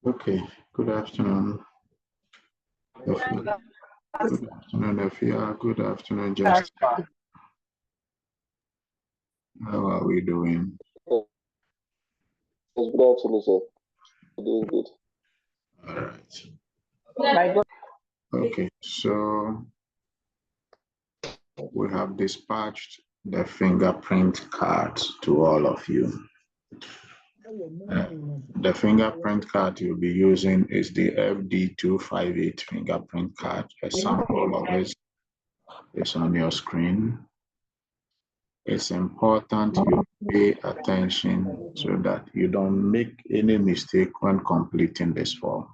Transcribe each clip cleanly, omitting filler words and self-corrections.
Okay, good afternoon. Good afternoon, Efia. Good afternoon, Justin. How are we doing? Yes, good afternoon, sir. Doing good. All right. Okay, so we have dispatched the fingerprint cards to all of you. The fingerprint card you'll be using is the FD-258 fingerprint card. A sample of it is on your screen. It's important you pay attention so that you don't make any mistake when completing this form.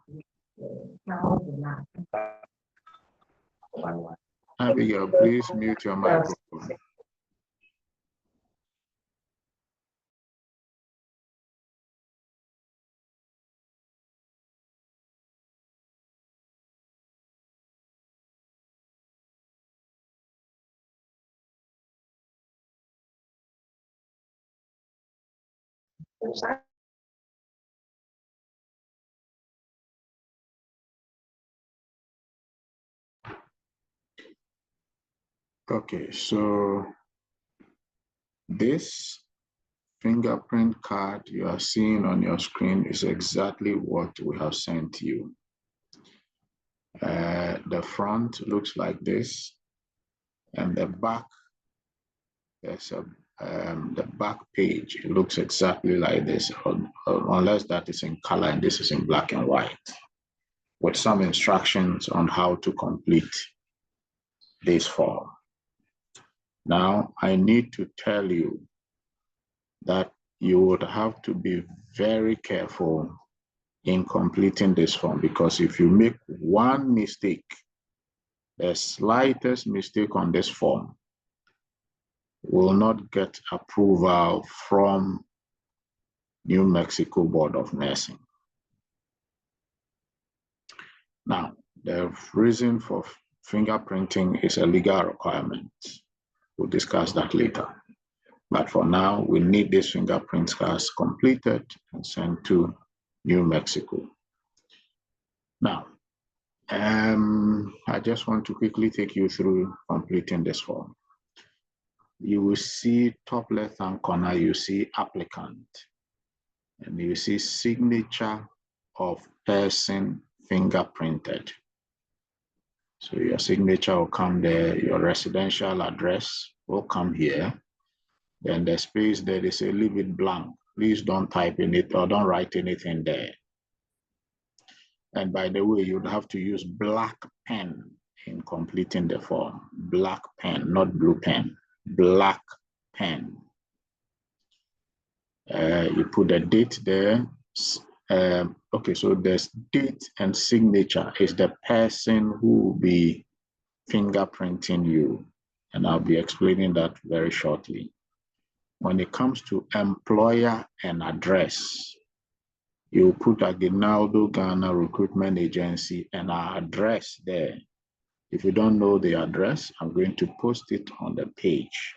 Abigail, please mute your microphone. Okay, so this fingerprint card you are seeing on your screen is exactly what we have sent you. The front looks like this, and the back, there's the back page, it looks exactly like this, unless that is in color and this is in black and white, with some instructions on how to complete this form. Now, I need to tell you that you would have to be very careful in completing this form, because if you make one mistake, the slightest mistake on this form will not get approval from New Mexico Board of Nursing. Now, the reason for fingerprinting is a legal requirement. We'll discuss that later. But for now, we need these fingerprint cards completed and sent to New Mexico. Now, I just want to quickly take you through completing this form. You will see top left-hand corner, you see applicant, and you see signature of person fingerprinted. So your signature will come there, your residential address will come here. Then the space there, they say leave it blank. Please don't type in it or don't write anything there. And by the way, you'd have to use black pen in completing the form. Black pen, not blue pen. Black pen. You put the date there. Okay, so there's date and signature is the person who will be fingerprinting you. And I'll be explaining that very shortly. When it comes to employer and address, you put Aguinaldo Ghana Recruitment Agency and our address there. If you don't know the address, I'm going to post it on the page.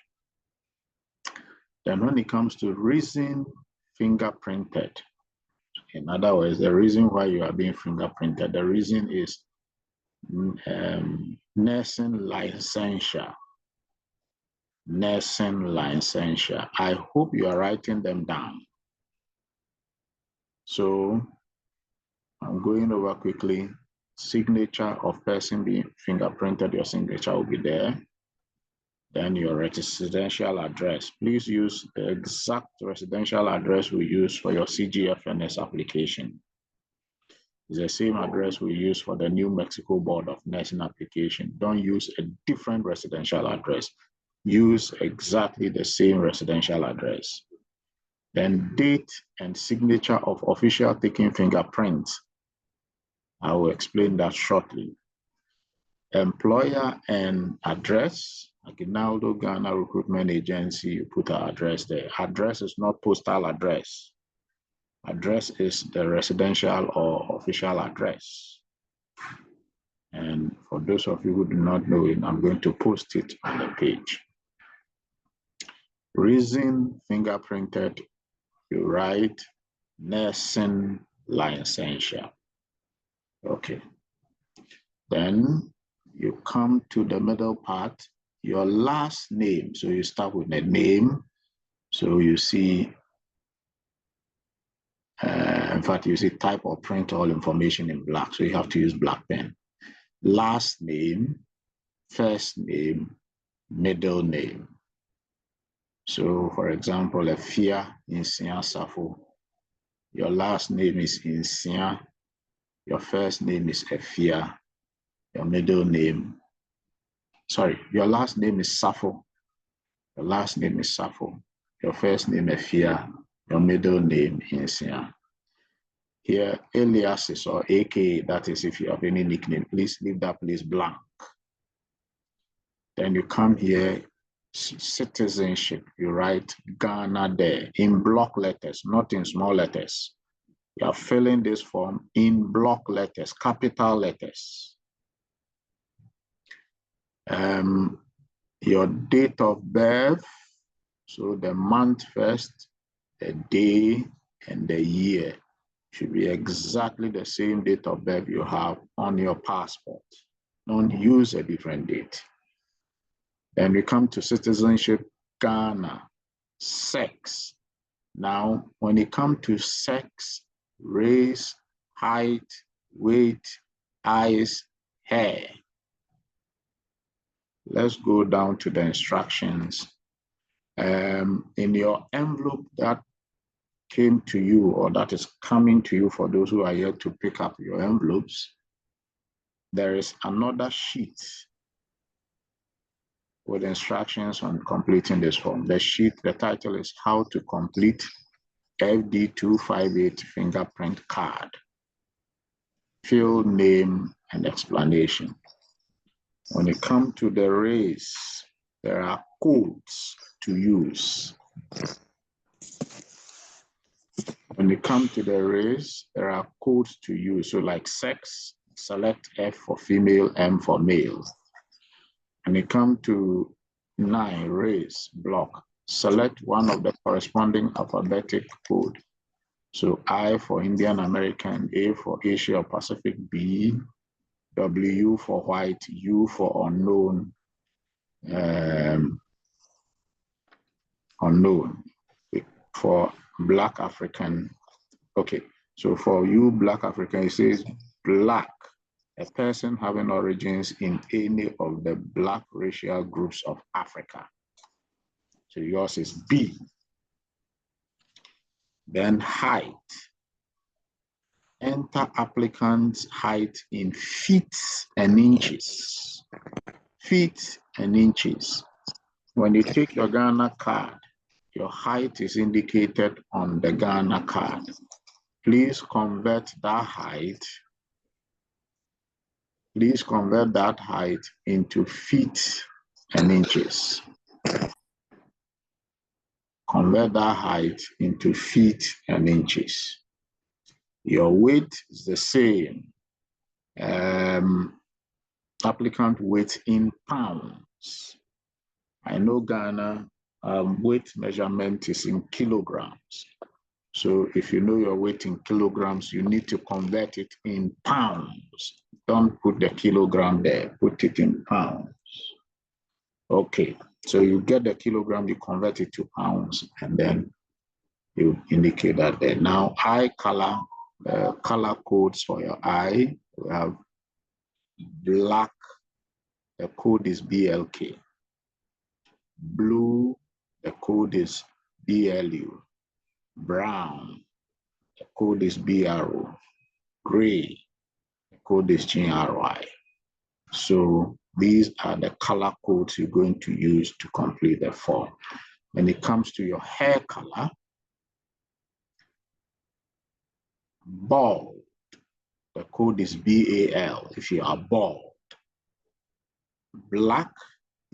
Then when it comes to reason fingerprinted, in other words, the reason why you are being fingerprinted, the reason is nursing licensure. Nursing licensure. I hope you are writing them down. So I'm going over quickly. Signature of person being fingerprinted, your signature will be there. Then your residential address. Please use the exact residential address we use for your CGFNS application. It's the same address we use for the New Mexico Board of Nursing application. Don't use a different residential address. Use exactly the same residential address. Then date and signature of official taking fingerprints. I will explain that shortly. Employer and address, Aguinaldo Ghana Recruitment Agency, you put our address there. Address is not postal address. Address is the residential or official address. And for those of you who do not know it, I'm going to post it on the page. Reason fingerprinted, you write nursing licentiate. Okay. Then you come to the middle part, your last name. So you start with the name. So you see, in fact, you see type or print all information in black. So you have to use black pen. Last name, first name, middle name. So for example, Efia Insia Safo. Your last name is Insia. Your first name is Efia. Your middle name, sorry, your last name is Safo. Your last name is Safo. Your first name Efia. Your middle name Insia. Here, aliases or AKA, that is if you have any nickname, please leave that place blank. Then you come here, citizenship, you write Ghana there in block letters, not in small letters. You are filling this form in block letters, capital letters. Your date of birth, so the month first, the day, and the year should be exactly the same date of birth you have on your passport. Don't use a different date. Then we come to citizenship, Ghana, sex. Now, when it comes to sex, race, height, weight, eyes, hair, let's go down to the instructions. In your envelope that came to you or that is coming to you for those who are yet to pick up your envelopes, there is another sheet with instructions on completing this form. The sheet, the title is How to Complete FD-258 Fingerprint Card. Fill name and explanation. When it comes to the race, there are codes to use. When it comes to the race, there are codes to use. So like sex, select F for female, M for male. When it comes to 9, race, block, select one of the corresponding alphabetic code. So I for Indian American, A for Asia or Pacific, B, W for white, U for unknown, unknown. For Black African, okay, so for you Black African, it says Black, a person having origins in any of the Black racial groups of Africa. So yours is B. Then height. Enter applicant's height in feet and inches. Feet and inches. When you take your Ghana card, your height is indicated on the Ghana card. Please convert that height. Please convert that height into feet and inches. Convert that height into feet and inches. Your weight is the same. Applicant weight in pounds. I know Ghana weight measurement is in kilograms. So if you know your weight in kilograms, you need to convert it in pounds. Don't put the kilogram there, put it in pounds. Okay, so you get the kilogram, you convert it to pounds, and then you indicate that there. Now, eye color, color codes for your eye. We have black, the code is BLK. Blue, the code is BLU. Brown, the code is BRO. Gray, the code is GRY. So these are the color codes you're going to use to complete the form. When it comes to your hair color, bald, the code is BAL if you are bald. Black,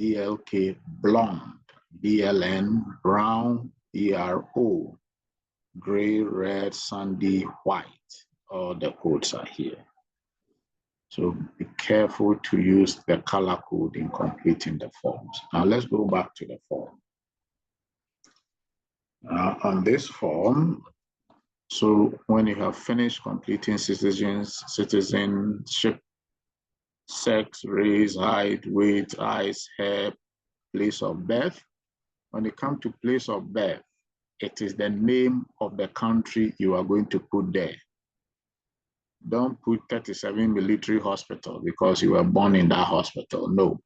BLK, blonde, BLN, brown, BRO, gray, red, sandy, white. All the codes are here. So be careful to use the color code in completing the forms. Now let's go back to the form. On this form, So when you have finished completing citizenship, sex, race, height, weight, eyes, hair, place of birth, when you come to place of birth, it is the name of the country you are going to put there. Don't put 37 military hospital because you were born in that hospital. No,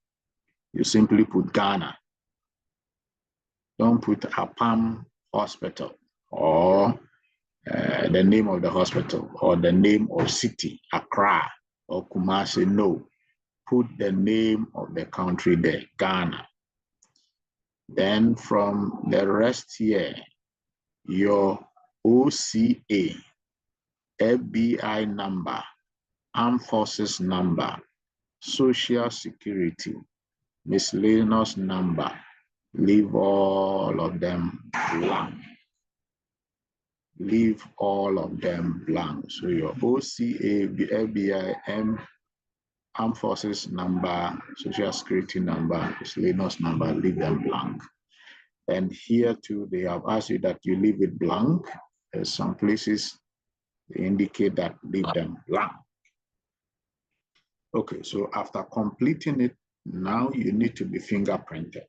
you simply put Ghana. Don't put Apam Hospital or the name of the hospital or the name of city, Accra or Kumasi. No, put the name of the country there, Ghana. Then from the rest here, your OCA, FBI number, Armed Forces number, Social Security, miscellaneous number, leave all of them blank. Leave all of them blank. So your OCA, FBI, Armed Forces number, Social Security number, miscellaneous number, leave them blank. And here too, they have asked you that you leave it blank. There's some places they indicate that leave them blank. Okay, so after completing it, now you need to be fingerprinted.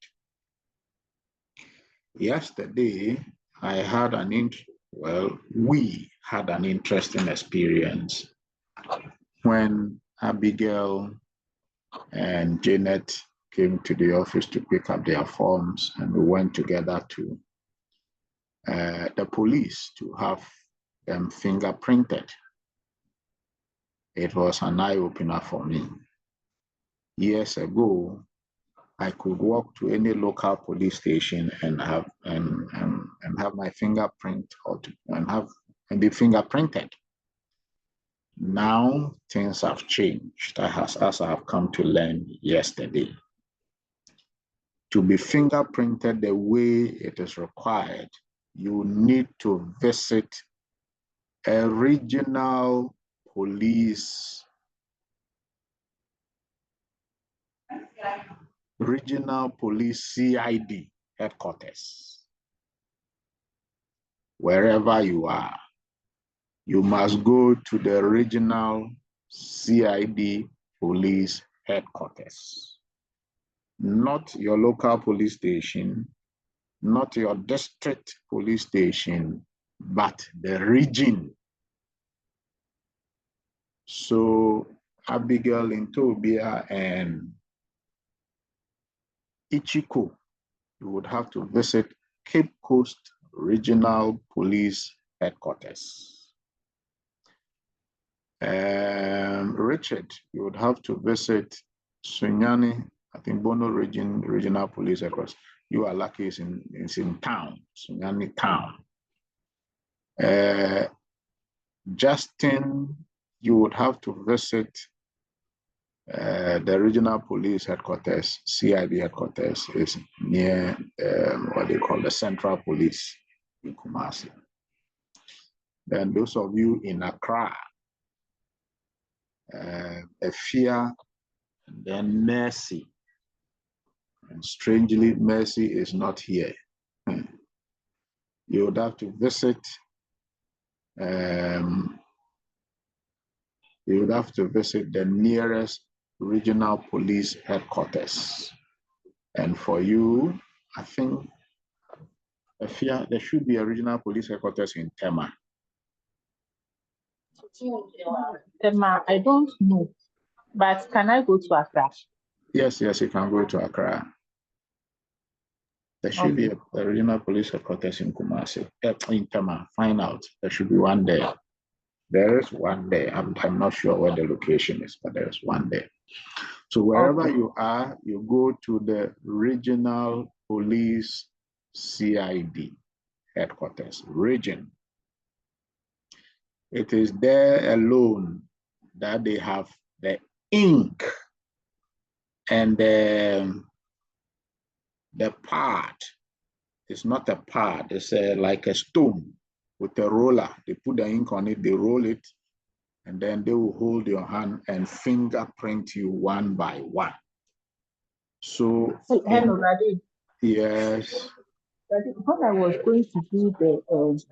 Yesterday, we had an interesting experience when Abigail and Janet came to the office to pick up their forms, and we went together to the police to have them fingerprinted. It was an eye-opener for me. Years ago, I could walk to any local police station and have my fingerprint and be fingerprinted. Now things have changed, as I have come to learn yesterday. To be fingerprinted the way it is required, you need to visit a regional police CID headquarters. Wherever you are, you must go to the regional CID police headquarters. Not your local police station, not your district police station, but the region. So Abigail, Intobia, and Ichiko, you would have to visit Cape Coast Regional Police Headquarters. Richard, you would have to visit Sunyani, I think Bono Regional Police Headquarters. You are lucky it's in town, Sunyani town. Justin, you would have to visit the regional police headquarters, CID headquarters is near what they call the Central Police in Kumasi. Then those of you in Accra, Efia, then Mercy. And strangely, Mercy is not here. You would have to visit the nearest regional police headquarters. And for you, I think there should be a regional police headquarters in Tema. Tema, I don't know, but can I go to Accra? Yes, you can go to Accra. There should be a regional police headquarters in Kumasi, in Tema. Find out. There should be one there. There is one there. I'm not sure where the location is, but there is one there. So wherever you are, you go to the regional police CID headquarters, region. It is there alone that they have the ink and the pad. It's not a pad, it's like a stone with a roller. They put the ink on it, they roll it, and then they will hold your hand and fingerprint you one by one. So, hello, Radhi. Yes. when I was going to do the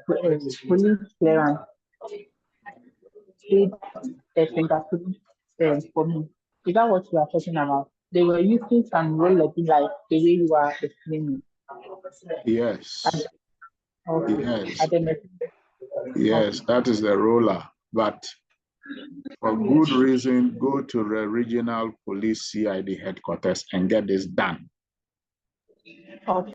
police clearance, they did a fingerprint for me. Is that what you are talking about? They were using some roller like the way you are explaining. Yes. Okay. Yes. I don't know. Yes, that is the roller. But for good reason, go to the regional police CID headquarters and get this done. Okay.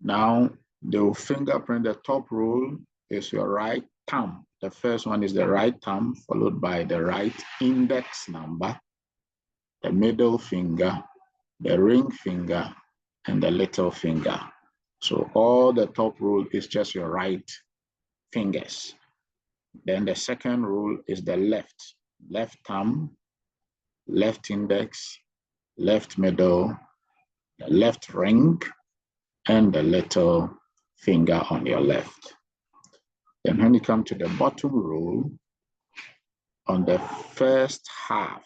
Now, they will fingerprint the top roll is your right thumb. The first one is the right thumb, followed by the right index number, the middle finger, the ring finger, and the little finger. So all the top roll is just your right fingers. Then the second rule is the left thumb, left index, left middle, the left ring, and the little finger on your left. Then when you come to the bottom rule, on the first half,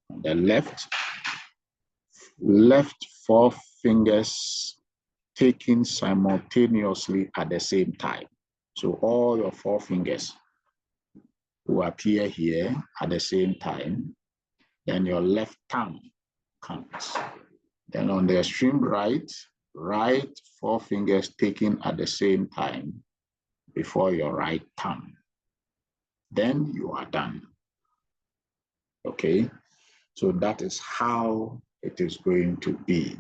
on the left four fingers taken simultaneously at the same time. So all your four fingers will appear here at the same time. Then your left thumb comes. Then on the extreme right four fingers taken at the same time before your right thumb. Then you are done. Okay, so that is how it is going to be.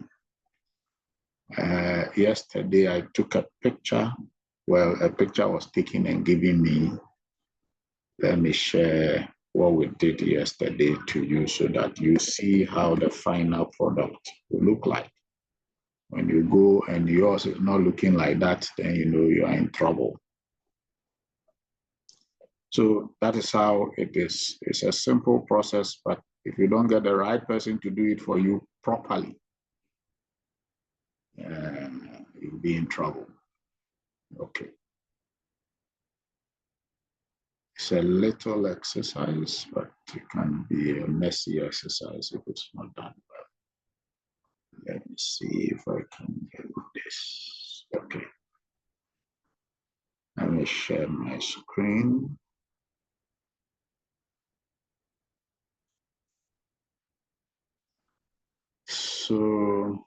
Yesterday I took a picture. Well, a picture was taken and given me. Let me share what we did yesterday to you so that you see how the final product will look like. When you go and yours is not looking like that, then you know you are in trouble. So that is how it is. It's a simple process, but if you don't get the right person to do it for you properly, you'll be in trouble. Okay. It's a little exercise, but it can be a messy exercise if it's not done well. Let me see if I can do this. Okay. Let me share my screen. So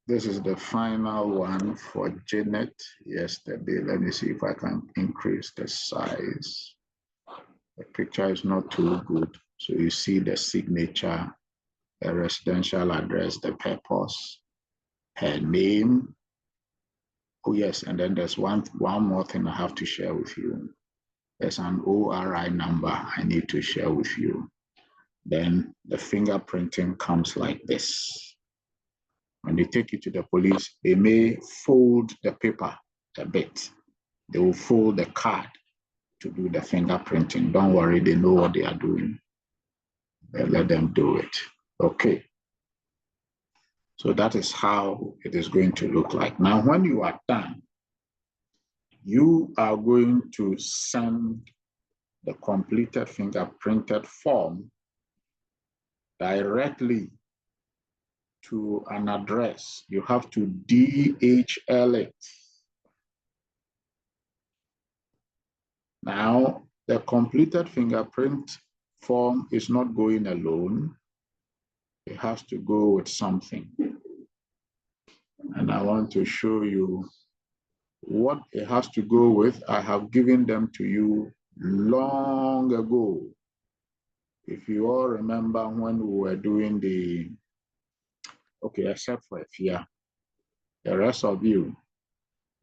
this is the final one for Janet yesterday. Let me see if I can increase the size. The picture is not too good. So you see the signature, the residential address, the purpose, her name. Oh yes, and then there's one more thing I have to share with you. There's an ORI number I need to share with you. Then the fingerprinting comes like this. When they take it to the police, they may fold the paper a bit. They will fold the card to do the fingerprinting. Don't worry, they know what they are doing. Let them do it. Okay. So that is how it is going to look like. Now, when you are done, you are going to send the completed fingerprinted form directly to an address. You have to DHL it. Now, the completed fingerprint form is not going alone. It has to go with something. And I want to show you what it has to go with. I have given them to you long ago. If you all remember when we were doing the, okay, except for Efia, the rest of you,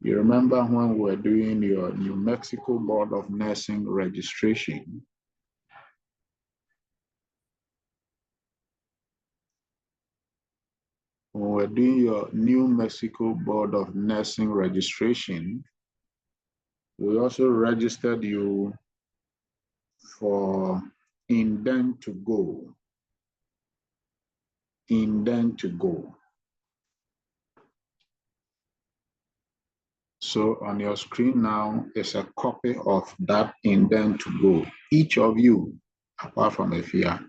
you remember when we were doing your New Mexico Board of Nursing registration? When we were doing your New Mexico Board of Nursing registration, we also registered you for Indent to Go. Indent to Go. So on your screen now is a copy of that Indent to Go. Each of you, apart from Efia,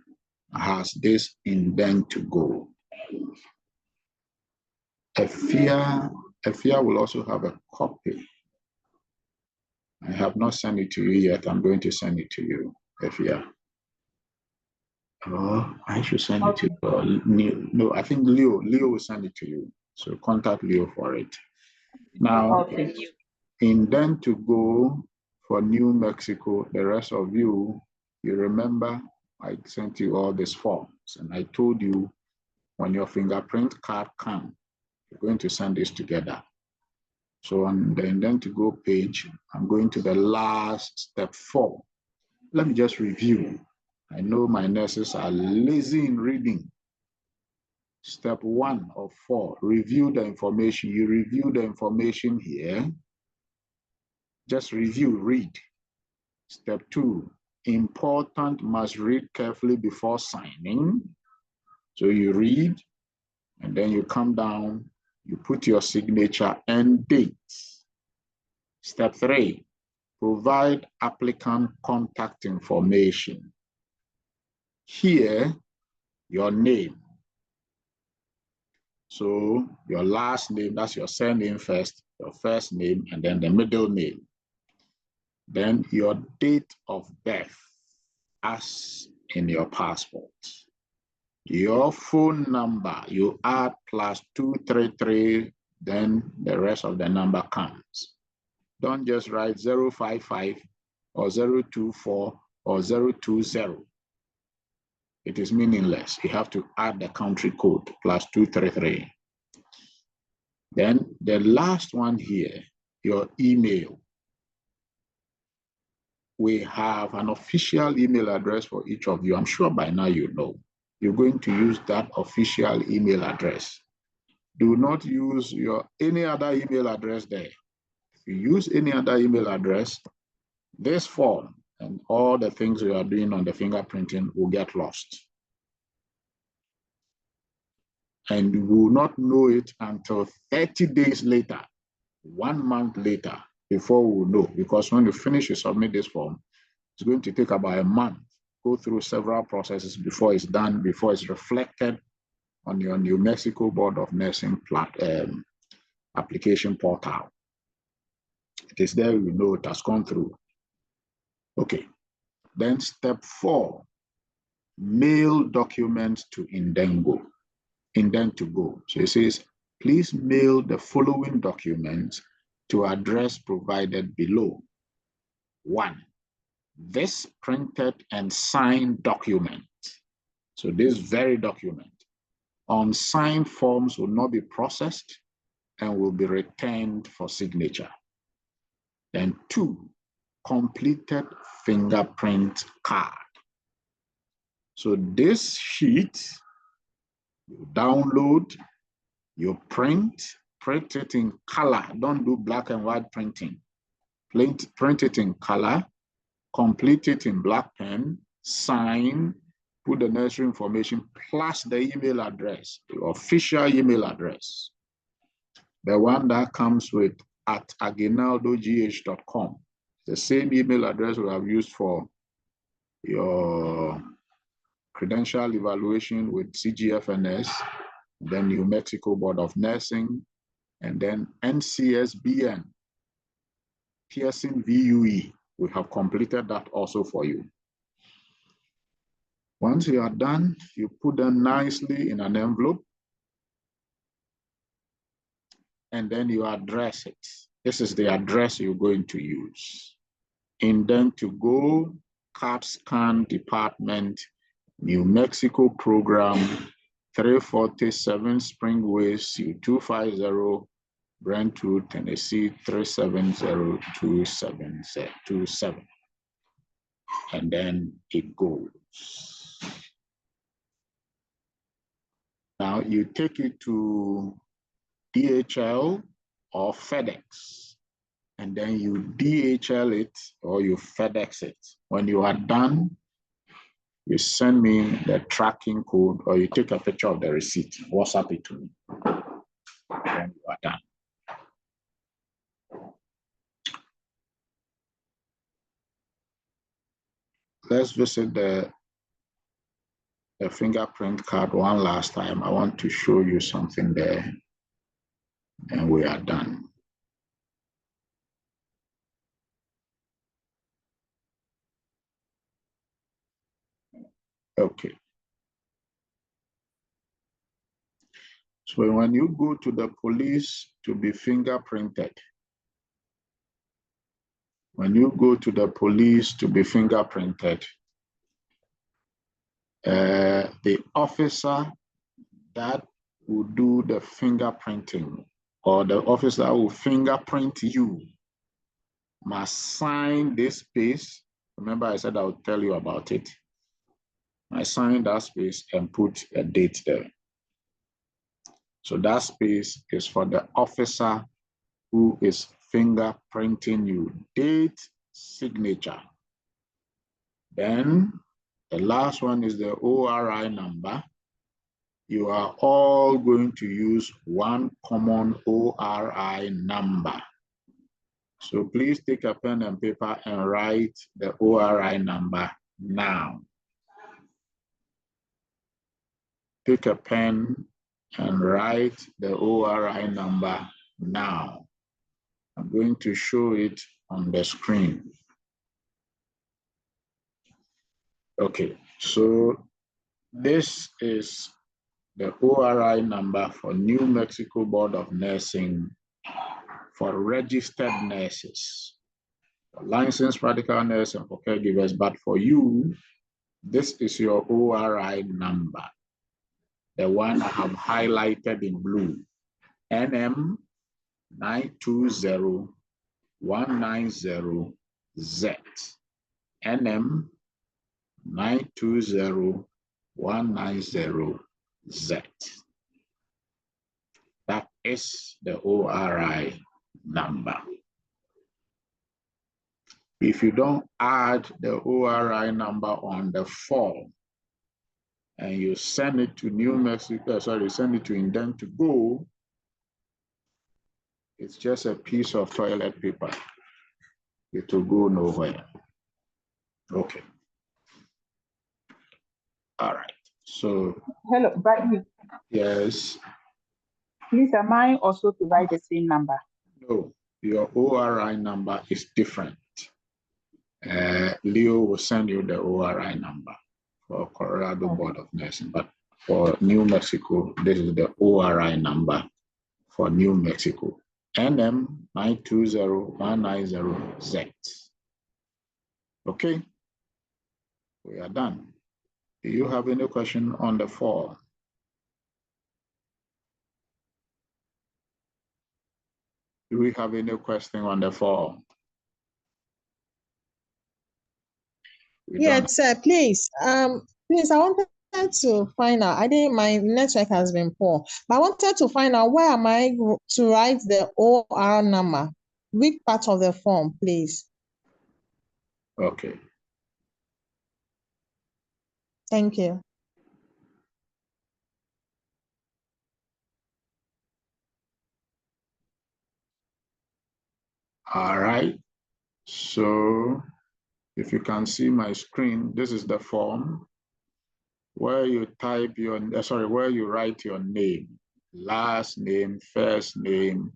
has this Indent to Go. Efia will also have a copy. I have not sent it to you yet. I'm going to send it to you, Efia. Oh, I should send it to you. No, I think Leo will send it to you. So contact Leo for it. Now, intend to go for New Mexico. The rest of you, you remember I sent you all these forms, and I told you when your fingerprint card comes, you're going to send this together. So on the intend to go page, I'm going to the last step 4. Let me just review. I know my nurses are lazy in reading. Step 1 of 4, review the information. You review the information here. Just review, read. Step 2, important, must read carefully before signing. So you read, and then you come down, you put your signature and date. Step 3, provide applicant contact information. Here, your name. So your last name, that's your surname first, your first name, and then the middle name. Then your date of birth, as in your passport. Your phone number, you add +233, then the rest of the number comes. Don't just write 055 or 024 or 020. It is meaningless. You have to add the country code +233. Then the last one here, your email. We have an official email address for each of you. I'm sure by now you know. You're going to use that official email address. Do not use any other email address there. If you use any other email address, this form and all the things you are doing on the fingerprinting will get lost. And you will not know it until 30 days later, 1 month later, before we will know. Because when you finish, you submit this form, it's going to take about a month, go through several processes before it's done, before it's reflected on your New Mexico Board of Nursing application portal. It is there you know it has gone through. Okay. Then step 4, mail documents to intend to go. So it says, please mail the following documents to address provided below. 1, this printed and signed document. So this very document. Unsigned forms will not be processed and will be returned for signature. Then 2, completed fingerprint card. So this sheet, you download, you print it in color. Don't do black and white printing. Print it in color, complete it in black pen, sign, put the necessary information plus the email address, the official email address. The one that comes with @aguinaldogh.com. The same email address we have used for your credential evaluation with CGFNS, then New Mexico Board of Nursing, and then NCSBN, Pearson VUE. We have completed that also for you. Once you are done, you put them nicely in an envelope, and then you address it. This is the address you're going to use. Intend to go, CAT scan department, New Mexico program, 347 Springway, C250, Brentwood, Tennessee, 37027. And then it goes. Now you take it to DHL or FedEx, and then you DHL it or you FedEx it. When you are done, you send me the tracking code or you take a picture of the receipt, WhatsApp it to me. Then you are done. Let's visit the fingerprint card one last time. I want to show you something there. And we are done. Okay. So when you go to the police to be fingerprinted, the officer that will do the fingerprinting, or the officer that will fingerprint you, must sign this space. Remember, I said I would tell you about it. I sign that space and put a date there. So that space is for the officer who is fingerprinting you. Date, signature. Then the last one is the ORI number. You are all going to use one common ORI number. So please take a pen and paper and write the ORI number now. Take a pen and write the ORI number now. I'm going to show it on the screen. Okay, so this is the ORI number for New Mexico Board of Nursing for registered nurses, for licensed practical nurse and for caregivers. But for you, this is your ORI number, the one I have highlighted in blue, NM 920190Z, NM 920190Z. That is the ORI number. If you don't add the ORI number on the form and you send it to New Mexico, send it to Indent to go, it's just a piece of toilet paper. It will go nowhere. Okay. All right. So. Hello, Bradley. Yes. Please, am I also to write the same number? No, your ORI number is different. Leo will send you the ORI number for Colorado Board of Nursing, but for New Mexico, this is the ORI number for New Mexico, NM 920190Z. Okay, we are done. Do you have any question on the form? Do we have any question on the form? Yes, sir, please. Please, I wanted to find out. My network has been poor, but I wanted to find out where am I to write the OR number? Which part of the form, please? Okay. Thank you. All right. So if you can see my screen, this is the form where you type your, where you write your name, last name, first name,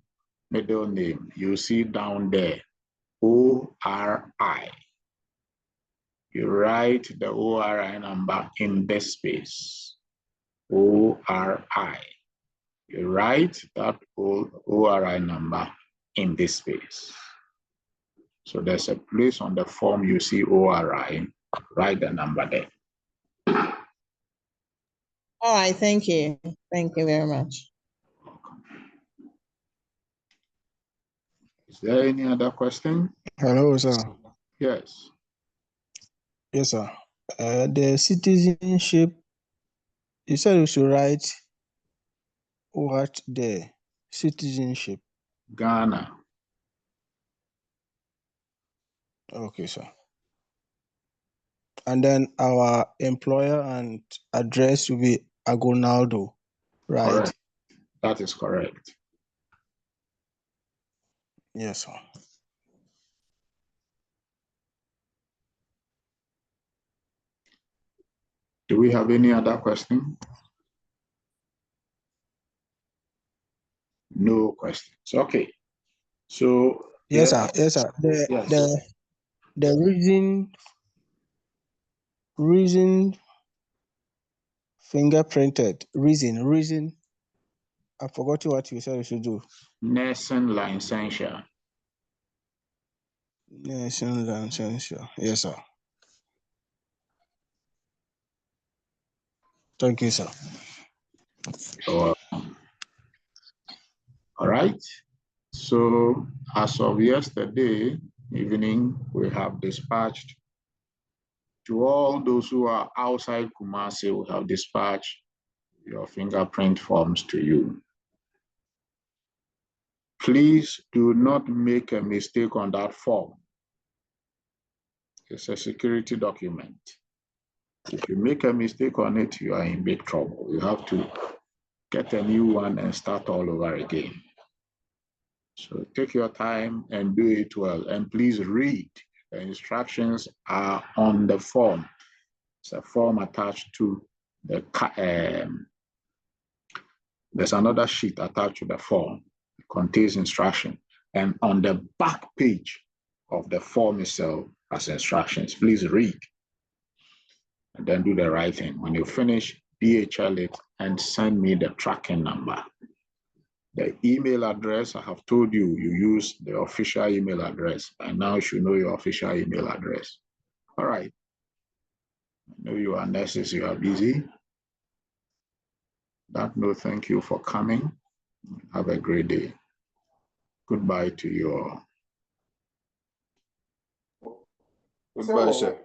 middle name. You see down there, ORI. You write the ORI number in this space, ORI. You write that ORI number in this space. So there's a place on the form you see ORI, write the number there. All right, thank you. Thank you very much. Is there any other question? Hello, sir. Yes. Yes, sir. The citizenship, you said we should write what the citizenship. Ghana. Okay, sir. And then our employer and address will be Aguinaldo, right? Correct. That is correct. Yes, sir. Do we have any other question? No questions. Okay. So Yes, sir. Yes, sir. yes. The reason fingerprinted. Reason. I forgot what you said you should do. Nursing licensure. Nation licensure. Yes, sir. Thank you, sir. All right. So as of yesterday evening, we have dispatched to all those who are outside Kumasi, we have dispatched your fingerprint forms to you. Please do not make a mistake on that form. It's a security document. If you make a mistake on it, you are in big trouble. You have to get a new one and start all over again. So take your time and do it well. And please read. The instructions are on the form. It's a form attached to the, there's another sheet attached to the form. It contains instruction. And on the back page of the form itself has instructions. Please read and then do the right thing. When you finish, DHL it and send me the tracking number. The email address, I have told you, you use the official email address. And now you should know your official email address. All right. I know you are nurses, you are busy. That note, thank you for coming. Have a great day. Goodbye to you all. Goodbye, sir.